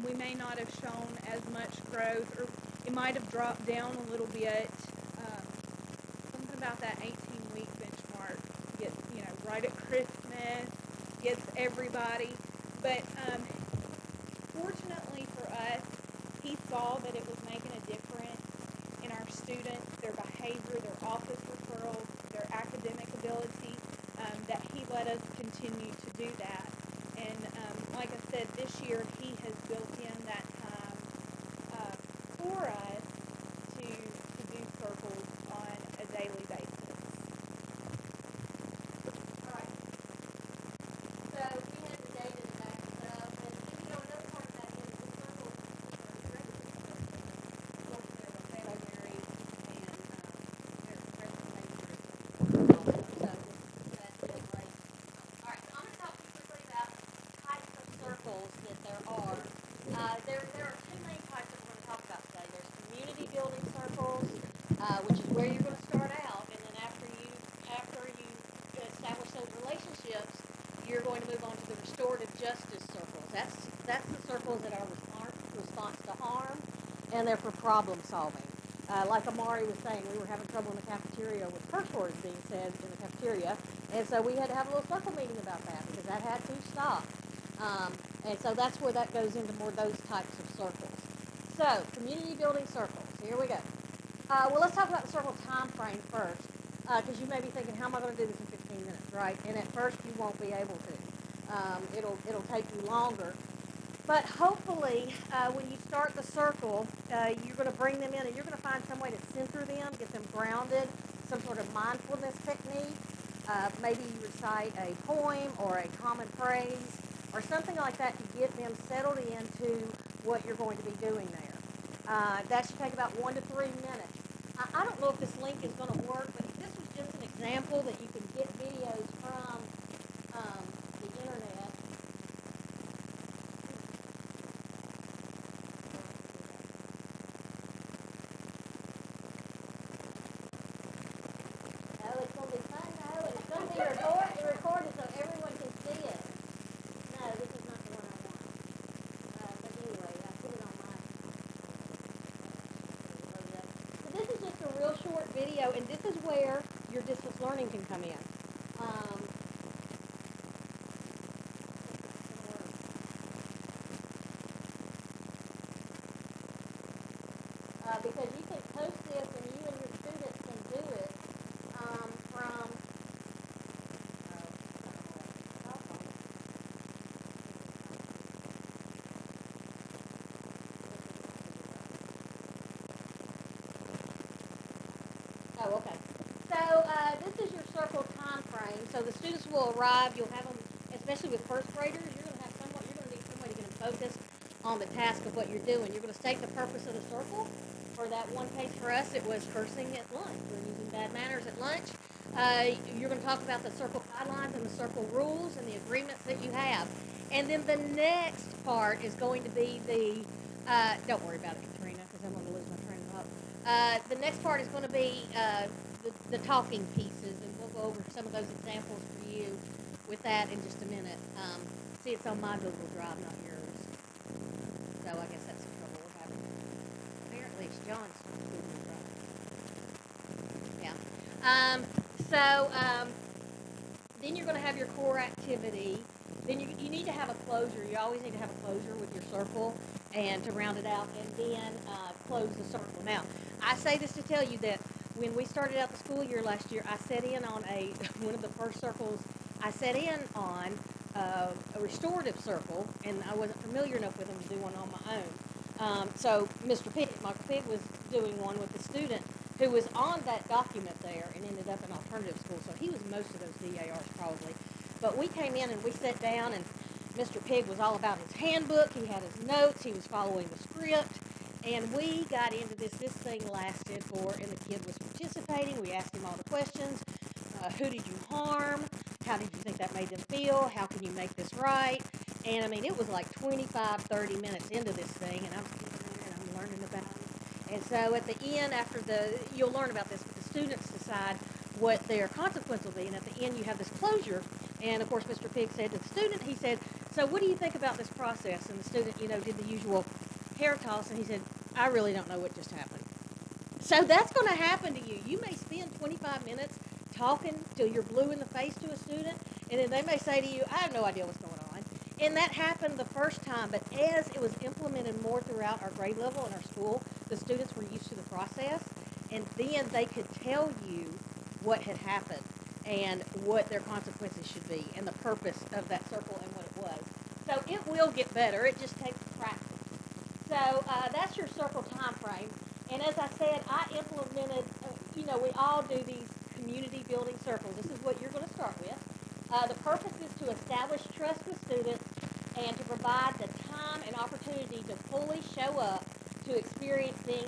we may not have shown as much growth, or it might have dropped down a little bit. Something about that 18-week benchmark gets, right at Christmas, gets everybody. But fortunately for us, he saw that it was making a difference in our students, their behavior, their office referrals, their academic ability, that he let us continue to do that. And like I said, this year he has built in that time for us to do circles on a daily basis. Alright. So we had the data to back us up, and another part of that is the circles are regular circles. They're vocabulary and they're expressive nature. So that's generation. Alright, so I'm going to talk to you quickly about types of circles that there are. There are two main types that we're going to talk about today. There's community building circles, which is where you're going to start out, and then after you establish those relationships, you're going to move on to the restorative justice circles. That's the circles that are response to harm, and they're for problem solving. Like Amari was saying, we were having trouble in the cafeteria with curse words being said in the cafeteria, and so we had to have a little circle meeting about that because that had to stop. And so that's where that goes into more those types of circles. So, community building circles. Here we go. Well, let's talk about the circle time frame first, because you may be thinking, how am I going to do this in 15 minutes, right? And at first, you won't be able to. It'll take you longer. But hopefully, when you start the circle, you're going to bring them in, and you're going to find some way to center them, get them grounded, some sort of mindfulness technique. Maybe you recite a poem or a common phrase or something like that to get them settled into what you're going to be doing there. That should take about 1 to 3 minutes. I don't know if this link is going to work, but this was just an example that you can get videos from the internet. know, and this is where your distance learning can come in. Because you can post this and you and your students can do it from Oh, okay. So this is your circle time frame. So the students will arrive. You'll have them, especially with first graders. You're going to have someone. You're going to need somebody going to focus on the task of what you're doing. You're going to state the purpose of the circle. For that one case for us, it was cursing at lunch. We're using bad manners at lunch. You're going to talk about the circle guidelines and the circle rules and the agreements that you have. And then the next part is going to be the. Don't worry about it, Katrina, because I'm going to lose my train of thought. The next part is going to be the talking pieces, and we'll go over some of those examples for you with that in just a minute. See, it's on my Google Drive, not yours. So I guess that's the trouble we're having. Apparently, it's John's Google Drive. Yeah. Then you're going to have your core activity. Then you need to have a closure. You always need to have a closure with your circle and to round it out, and then close the circle. Now, I say this to tell you that when we started out the school year last year, I set in on one of the first circles. I set in on a restorative circle, and I wasn't familiar enough with them to do one on my own. So Mr. Pig, Michael Pig, was doing one with the student who was on that document there and ended up in alternative school. So he was most of those DARs probably. But we came in and we sat down, and Mr. Pig was all about his handbook. He had his notes. He was following the script. And we got into this. This thing lasted and the kid was participating. We asked him all the questions. Who did you harm? How did you think that made them feel? How can you make this right? And I mean, it was like 25, 30 minutes into this thing, and I'm sitting there and I'm learning about it. And so at the end, you'll learn about this, but the students decide what their consequence will be. And at the end, you have this closure. And of course, Mr. Pig said to the student, he said, so what do you think about this process? And the student, did the usual hair toss, and he said, I really don't know what just happened. So that's going to happen to you. You may spend 25 minutes talking till you're blue in the face to a student, and then they may say to you, I have no idea what's going on. And that happened the first time, but as it was implemented more throughout our grade level in our school, the students were used to the process, and then they could tell you what had happened and what their consequences should be and the purpose of that circle and what it was. So it will get better. It just takes practice. So that's your circle time frame. And as I said, I implemented, we all do these community building circles. This is what you're going to start with. The purpose is to establish trust with students and to provide the time and opportunity to fully show up to experience being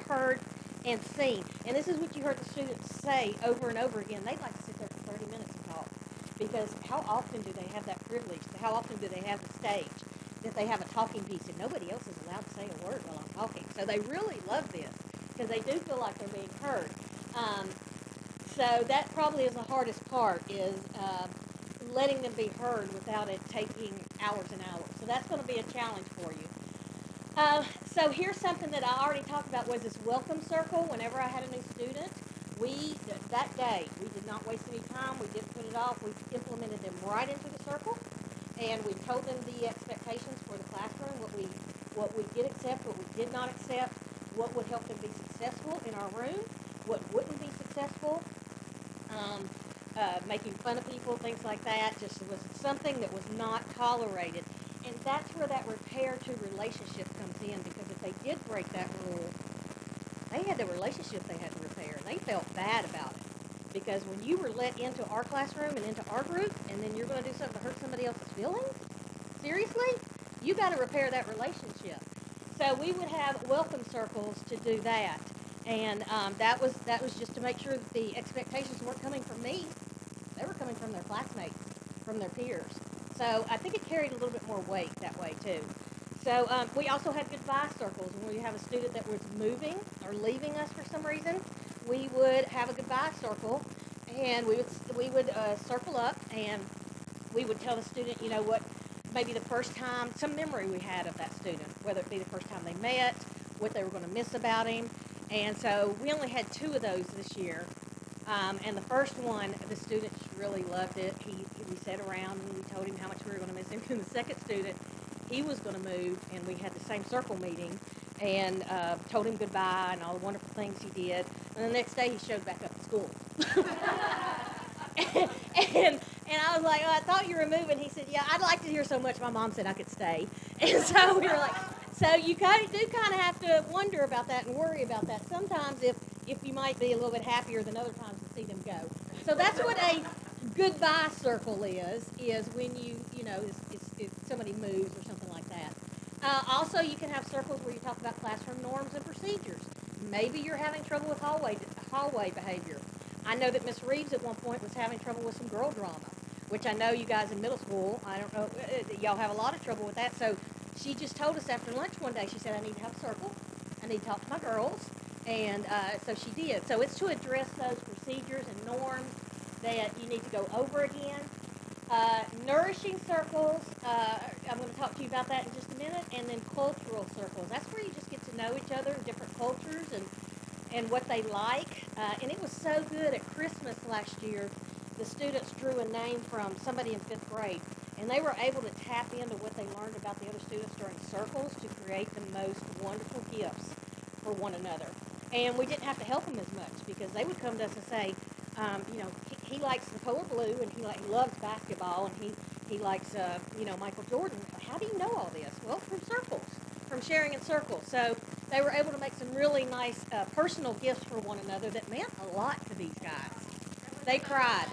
heard and seen. And this is what you heard the students say over and over again. They'd like to sit there for 30 minutes and talk, because how often do they have that privilege? How often do they have the stage that they have a talking piece and nobody else is allowed to say a word while I'm talking? So they really love this because they do feel like they're being heard. So that probably is the hardest part, is letting them be heard without it taking hours and hours. So that's going to be a challenge for you. So here's something that I already talked about, was this welcome circle. Whenever I had a new student, that day, we did not waste any time. We didn't put it off. We implemented them right into the circle, and we told them the expectations for the classroom, what we did accept, what we did not accept, what would help them be successful in our room, what wouldn't be successful, making fun of people, things like that. Just was something that was not tolerated. And that's where that repair to relationship comes in, because if they did break that rule, they had the relationship they had to repair, and they felt bad about it. Because when you were let into our classroom and into our group, and then you're going to do something to hurt somebody else's feelings, seriously, you got to repair that relationship. So we would have welcome circles to do that, and that was just to make sure that the expectations weren't coming from me; they were coming from their classmates, from their peers. So I think it carried a little bit more weight that way too. So we also had goodbye circles. When we have a student that was moving or leaving us for some reason, we would have a goodbye circle, and we would circle up, and we would tell the student, what maybe the first time, some memory we had of that student, whether it be the first time they met, what they were going to miss about him, And so we only had 2 of those this year. And the first one, the students really loved it. We sat around and we told him how much we were going to miss him. And the second student, he was going to move, and we had the same circle meeting and told him goodbye and all the wonderful things he did. And the next day, he showed back up at school. and I was like, oh, I thought you were moving. He said, yeah, I'd like to hear so much. My mom said I could stay. And so we were like, so you do kind of have to wonder about that and worry about that sometimes if you might be a little bit happier than other times to see them go. So that's what a goodbye circle is when if somebody moves or something like that. Also, you can have circles where you talk about classroom norms and procedures. Maybe you're having trouble with hallway behavior. I know that Miss Reeves at one point was having trouble with some girl drama, which I know you guys in middle school, I don't know, y'all have a lot of trouble with that. So she just told us after lunch one day, she said, I need to have a circle. I need to talk to my girls. And so she did. So it's to address those procedures and norms that you need to go over again. Nourishing circles, I'm going to talk to you about that in just a minute. And then cultural circles. That's where you just get to know each other in different cultures and what they like. And it was so good at Christmas last year. The students drew a name from somebody in 5th grade. And they were able to tap into what they learned about the other students during circles to create the most wonderful gifts for one another. And we didn't have to help them as much because they would come to us and say, he likes the color blue and he loves basketball and he likes, Michael Jordan. How do you know all this? Well, from circles, from sharing in circles. So they were able to make some really nice personal gifts for one another that meant a lot to these guys. They cried.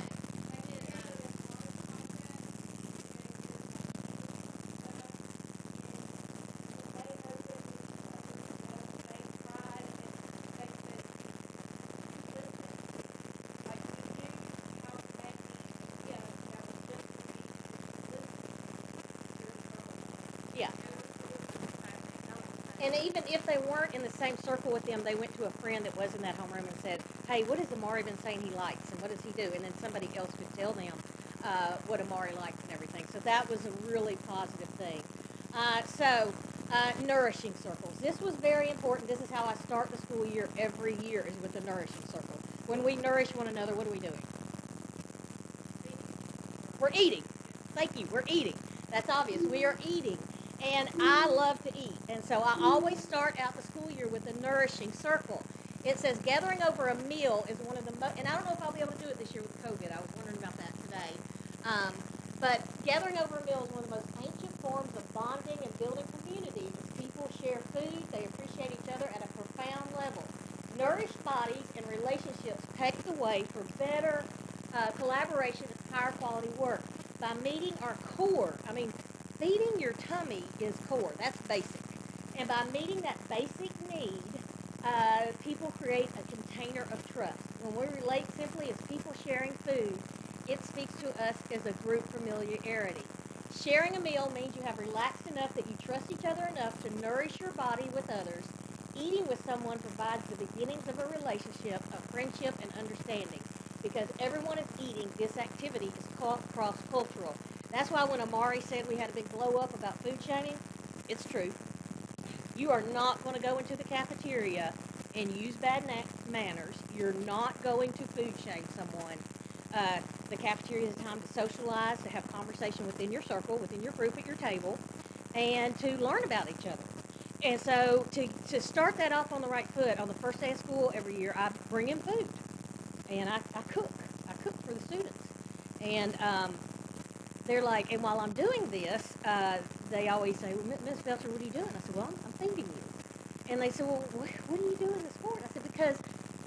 Yeah. And even if they weren't in the same circle with them, they went to a friend that was in that homeroom and said, hey, what has Amari been saying he likes and what does he do? And then somebody else could tell them what Amari likes and everything. So that was a really positive thing. Nourishing circles. This was very important. This is how I start the school year every year is with the nourishing circle. When we nourish one another, what are we doing? We're eating. Thank you. We're eating. That's obvious. We are eating. And I love to eat. And so I always start out the school year with a nourishing circle. It says gathering over a meal is one of the most, and I don't know if I'll be able to do it this year with COVID. I was wondering about that today. But gathering over a meal is one of the most ancient forms of bonding and building community. As people share food, they appreciate each other at a profound level. Nourished bodies and relationships pave the way for better collaboration and higher quality work. By meeting our core, feeding your tummy is core. That's basic. And by meeting that basic need, people create a container of trust. When we relate simply as people sharing food, it speaks to us as a group familiarity. Sharing a meal means you have relaxed enough that you trust each other enough to nourish your body with others. Eating with someone provides the beginnings of a relationship, of friendship, and understanding. Because everyone is eating, this activity is cross-cultural. That's why when Amari said we had a big blow-up about food shaming, it's true. You are not going to go into the cafeteria and use bad manners. You're not going to food shame someone. The cafeteria is a time to socialize, to have conversation within your circle, within your group at your table, and to learn about each other. And so to start that off on the right foot, on the first day of school every year, I bring in food. And I cook. I cook for the students. And they're like, and while I'm doing this, they always say, well, Ms. Belcher, what are you doing? I said, well, I'm feeding you. And they said, well, what are you doing this for? And I said, because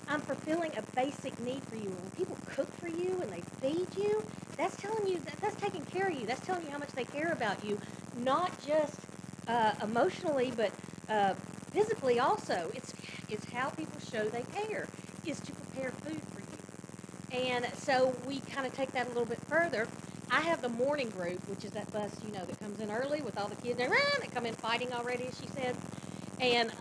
I'm fulfilling a basic need for you. And when people cook for you and they feed you, that's telling you, that's taking care of you. That's telling you how much they care about you, not just emotionally, but physically also. It's how people show they care, is to prepare food for you. And so we kind of take that a little bit further. I have the morning group, which is that bus, that comes in early with all the kids. They come in fighting already, as she said. And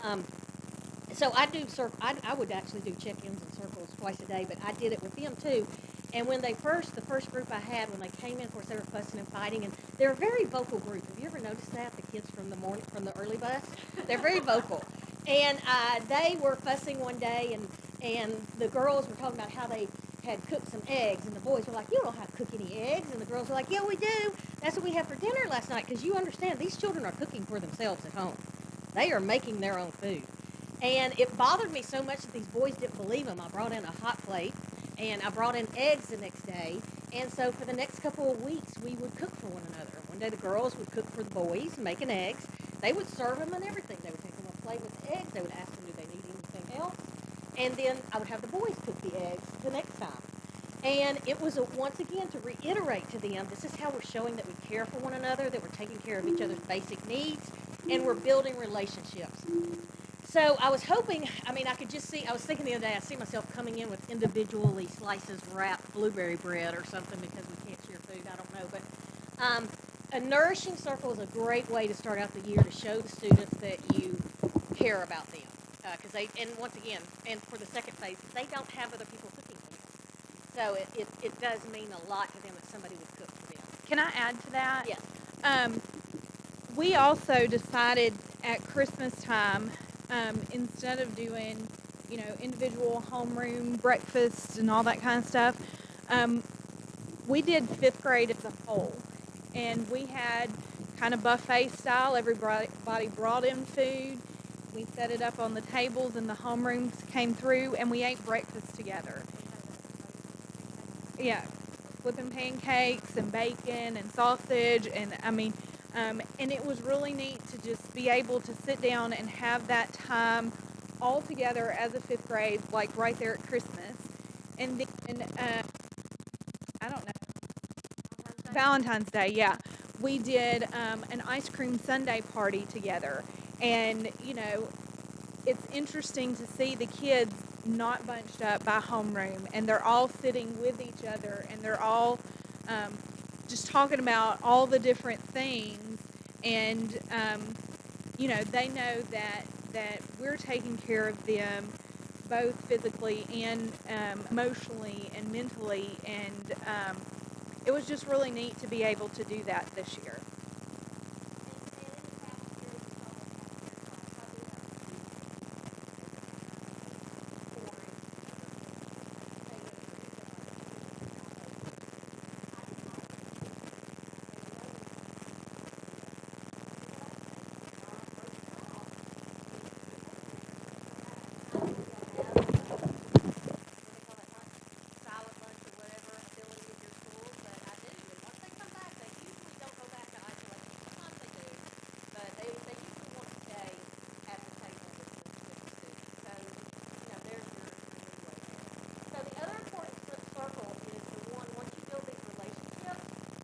so I do I would actually do check-ins and circles twice a day, but I did it with them too. And when the first group I had, when they came in, of course, they were fussing and fighting, and they're a very vocal group. Have you ever noticed that, the kids from the early bus? They're very vocal. And they were fussing one day, and the girls were talking about how they had cooked some eggs, and the boys were like, "You don't have to cook any eggs," and the girls were like, "Yeah, we do. That's what we had for dinner last night." Because you understand, these children are cooking for themselves at home. They are making their own food. And it bothered me so much that these boys didn't believe them. I brought in a hot plate, and I brought in eggs the next day. And so for the next couple of weeks, we would cook for one another. One day the girls would cook for the boys, making eggs. They would serve them and everything. They would take them a plate with eggs. They would ask them, do they need anything else? And then I would have the boys cook the eggs the next time. And it was, once again, to reiterate to them, this is how we're showing that we care for one another, that we're taking care of each other's basic needs, and we're building relationships. So I was hoping, I could just see, I was thinking the other day, I see myself coming in with individually slices wrapped blueberry bread or something because we can't share food, I don't know. But a nourishing circle is a great way to start out the year to show the students that you care about them. Because and once again, and for the second phase, they don't have other people cooking for them. So it does mean a lot to them if somebody would cook for them. Can I add to that? Yes. We also decided at Christmas time, instead of doing, individual homeroom breakfasts and all that kind of stuff, we did 5th grade as a whole. And we had kind of buffet style. Everybody brought in food. We set it up on the tables, and the homerooms came through, and we ate breakfast together. Yeah, flipping pancakes and bacon and sausage, and and it was really neat to just be able to sit down and have that time all together as a 5th grade, like right there at Christmas. And then, I don't know, Valentine's Day, yeah. We did an ice cream sundae party together. And, it's interesting to see the kids not bunched up by homeroom, and they're all sitting with each other, and they're all just talking about all the different things. And, they know that we're taking care of them both physically and emotionally and mentally. And it was just really neat to be able to do that this year. Silent lunch or whatever ability of your schools, but I do. And once they come back, they usually don't go back to isolation. Sometimes they do, but they usually want to stay at the table with the students. So, there's your way. So the other important circle is the one, once you build these relationships,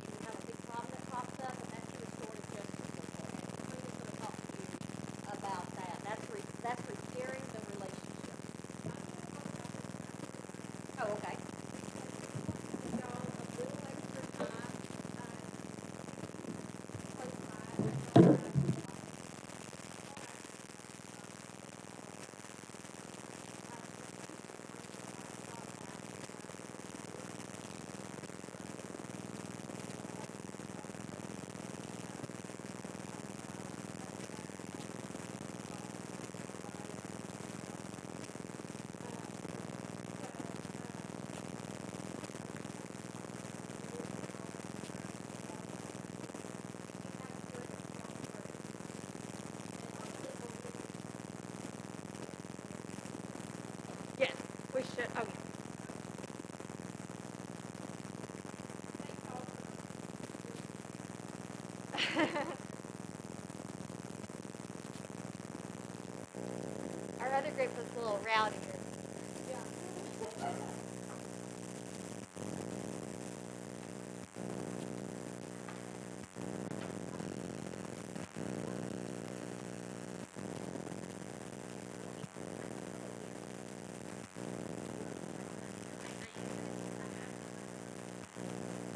you have a big problem that pops up, and that's your restorative justice circle. And Sabrina's going to talk to you about that. That's repairing the relationship. Oh, okay. Yes, we should. Oh, Our other group was a little rowdier.